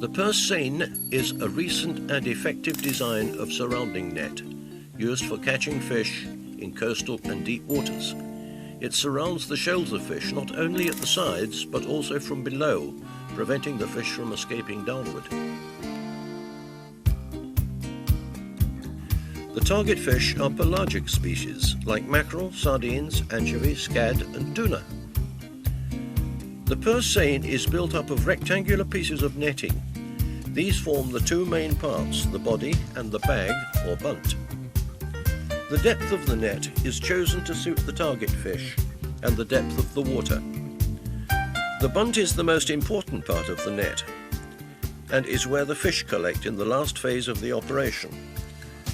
The purse seine is a recent and effective design of surrounding net, used for catching fish in coastal and deep waters. It surrounds the shells of fish not only at the sides but also from below, preventing the fish from escaping downward. The target fish are pelagic species like mackerel, sardines, anchovy, scad and tuna. The purse seine is built up of rectangular pieces of netting. These form the two main parts, the body and the bag or bunt. The depth of the net is chosen to suit the target fish and the depth of the water. The bunt is the most important part of the net and is where the fish collect in the last phase of the operation.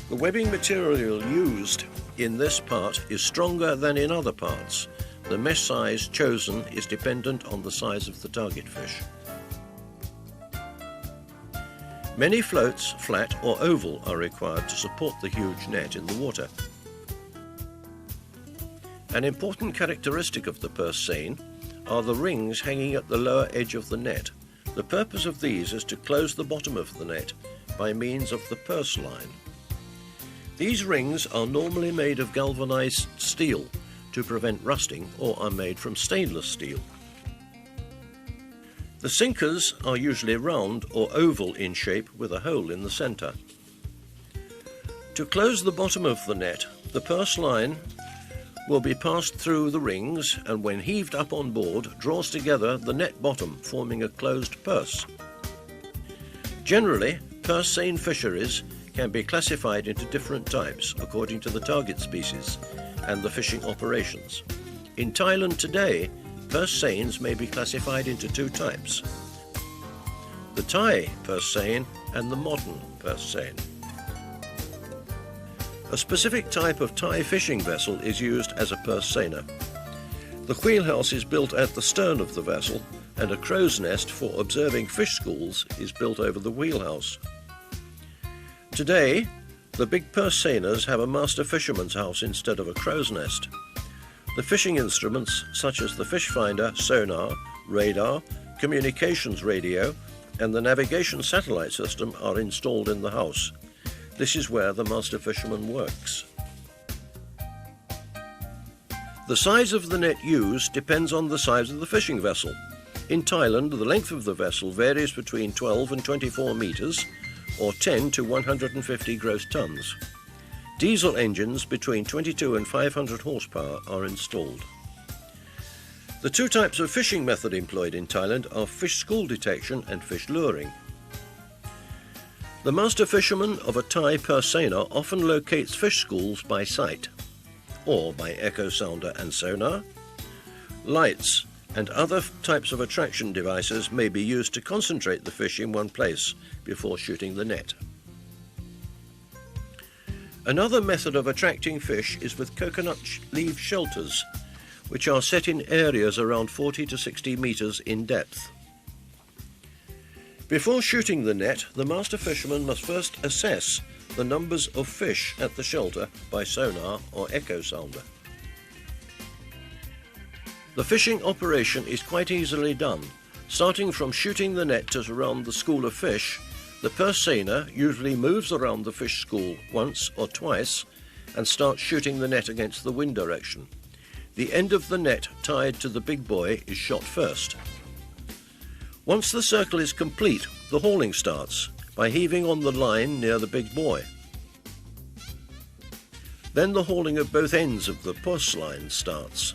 The webbing material used in this part is stronger than in other parts. The mesh size chosen is dependent on the size of the target fish. Many floats, flat or oval, are required to support the huge net in the water. An important characteristic of the purse seine are the rings hanging at the lower edge of the net. The purpose of these is to close the bottom of the net by means of the purse line. These rings are normally made of galvanized steel to prevent rusting or are made from stainless steel. The sinkers are usually round or oval in shape with a hole in the center. To close the bottom of the net, the purse line will be passed through the rings and when heaved up on board draws together the net bottom, forming a closed purse. Generally, purse seine fisheries can be classified into different types according to the target species and the fishing operations. In Thailand today, purse seines may be classified into two types: the Thai purse seine and the modern purse seine. A specific type of Thai fishing vessel is used as a purse seiner. The wheelhouse is built at the stern of the vessel and a crow's nest for observing fish schools is built over the wheelhouse. Today, the big purse seiners have a master fisherman's house instead of a crow's nest. The fishing instruments such as the fish finder, sonar, radar, communications radio and the navigation satellite system are installed in the house. This is where the master fisherman works. The size of the net used depends on the size of the fishing vessel. In Thailand, the length of the vessel varies between 12 and 24 meters or 10 to 150 gross tons. Diesel engines between 22 and 500 horsepower are installed. The two types of fishing method employed in Thailand are fish school detection and fish luring. The master fisherman of a Thai purse seiner often locates fish schools by sight, or by echo sounder and sonar. Lights and other types of attraction devices may be used to concentrate the fish in one place before shooting the net. Another method of attracting fish is with coconut leaf shelters, which are set in areas around 40 to 60 meters in depth. Before shooting the net, the master fisherman must first assess the numbers of fish at the shelter by sonar or echo sounder. The fishing operation is quite easily done. Starting from shooting the net to surround the school of fish, the purse seiner usually moves around the fish school once or twice and starts shooting the net against the wind direction. The end of the net tied to the big buoy is shot first. Once the circle is complete, the hauling starts by heaving on the line near the big buoy. Then the hauling of both ends of the purse line starts.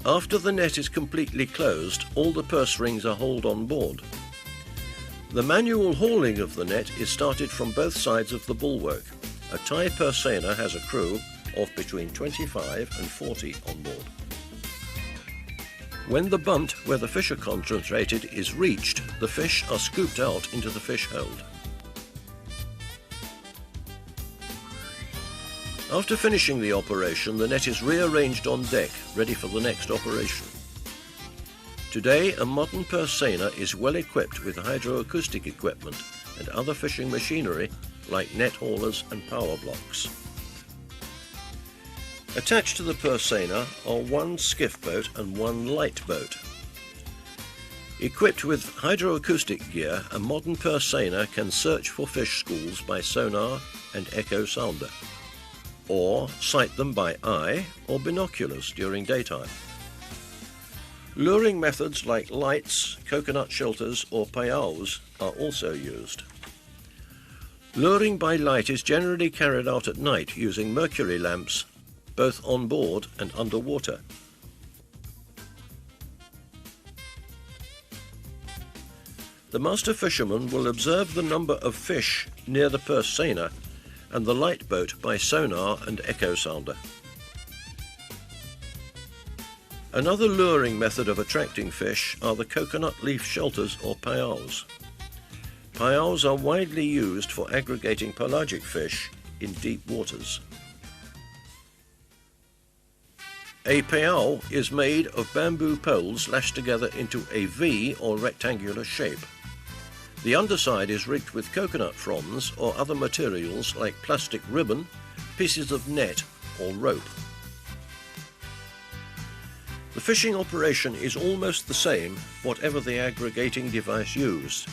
After the net is completely closed, all the purse rings are hauled on board. The manual hauling of the net is started from both sides of the bulwark. A Thai purse seiner has a crew of between 25 and 40 on board. When the bunt where the fish are concentrated is reached, the fish are scooped out into the fish hold. After finishing the operation, the net is rearranged on deck, ready for the next operation. Today, a modern purse seiner is well equipped with hydroacoustic equipment and other fishing machinery like net haulers and power blocks. Attached to the purse seiner are one skiff boat and one light boat. Equipped with hydroacoustic gear, a modern purse seiner can search for fish schools by sonar and echo sounder, or sight them by eye or binoculars during daytime. Luring methods like lights, coconut shelters or payals are also used. Luring by light is generally carried out at night using mercury lamps, both on board and underwater. The master fisherman will observe the number of fish near the purse seiner and the light boat by sonar and echo sounder. Another luring method of attracting fish are the coconut leaf shelters or payals. Payals are widely used for aggregating pelagic fish in deep waters. A payal is made of bamboo poles lashed together into a V or rectangular shape. The underside is rigged with coconut fronds or other materials like plastic ribbon, pieces of net or rope. The fishing operation is almost the same, whatever the aggregating device used.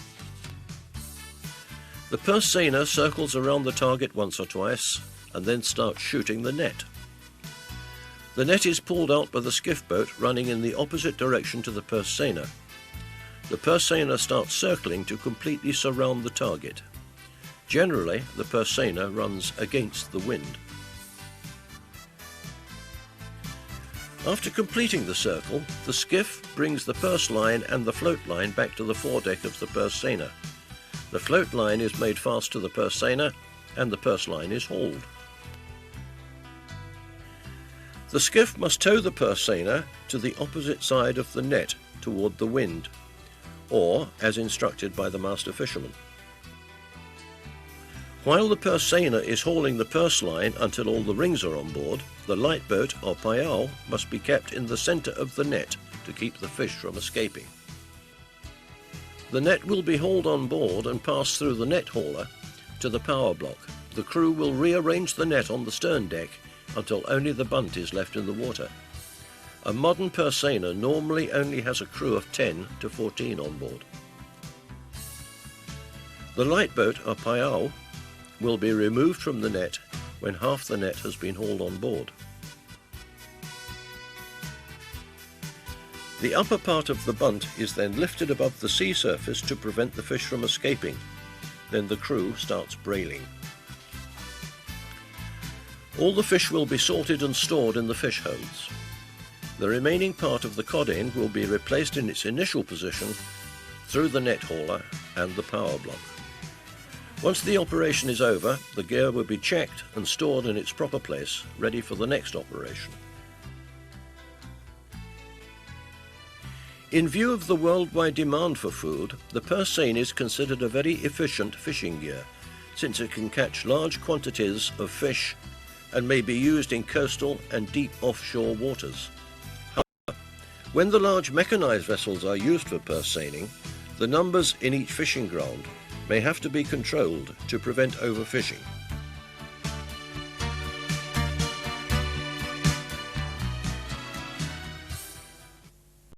The purse seiner circles around the target once or twice and then starts shooting the net. The net is pulled out by the skiff boat running in the opposite direction to the purse seiner. The purse seiner starts circling to completely surround the target. Generally, the purse seiner runs against the wind. After completing the circle, the skiff brings the purse line and the float line back to the foredeck of the purse seiner. The float line is made fast to the purse seiner and the purse line is hauled. The skiff must tow the purse seiner to the opposite side of the net toward the wind, or as instructed by the master fisherman. While the purse seiner is hauling the purse line until all the rings are on board, the light boat or payal must be kept in the centre of the net to keep the fish from escaping. The net will be hauled on board and pass through the net hauler to the power block. The crew will rearrange the net on the stern deck until only the bunt is left in the water. A modern purse seiner normally only has a crew of 10 to 14 on board. The light boat or payal will be removed from the net when half the net has been hauled on board. The upper part of the bunt is then lifted above the sea surface to prevent the fish from escaping. Then the crew starts brailing. All the fish will be sorted and stored in the fish holds. The remaining part of the cod end will be replaced in its initial position through the net hauler and the power block. Once the operation is over, the gear will be checked and stored in its proper place, ready for the next operation. In view of the worldwide demand for food, the purse seine is considered a very efficient fishing gear, since it can catch large quantities of fish and may be used in coastal and deep offshore waters. When the large mechanized vessels are used for purse seining, the numbers in each fishing ground may have to be controlled to prevent overfishing.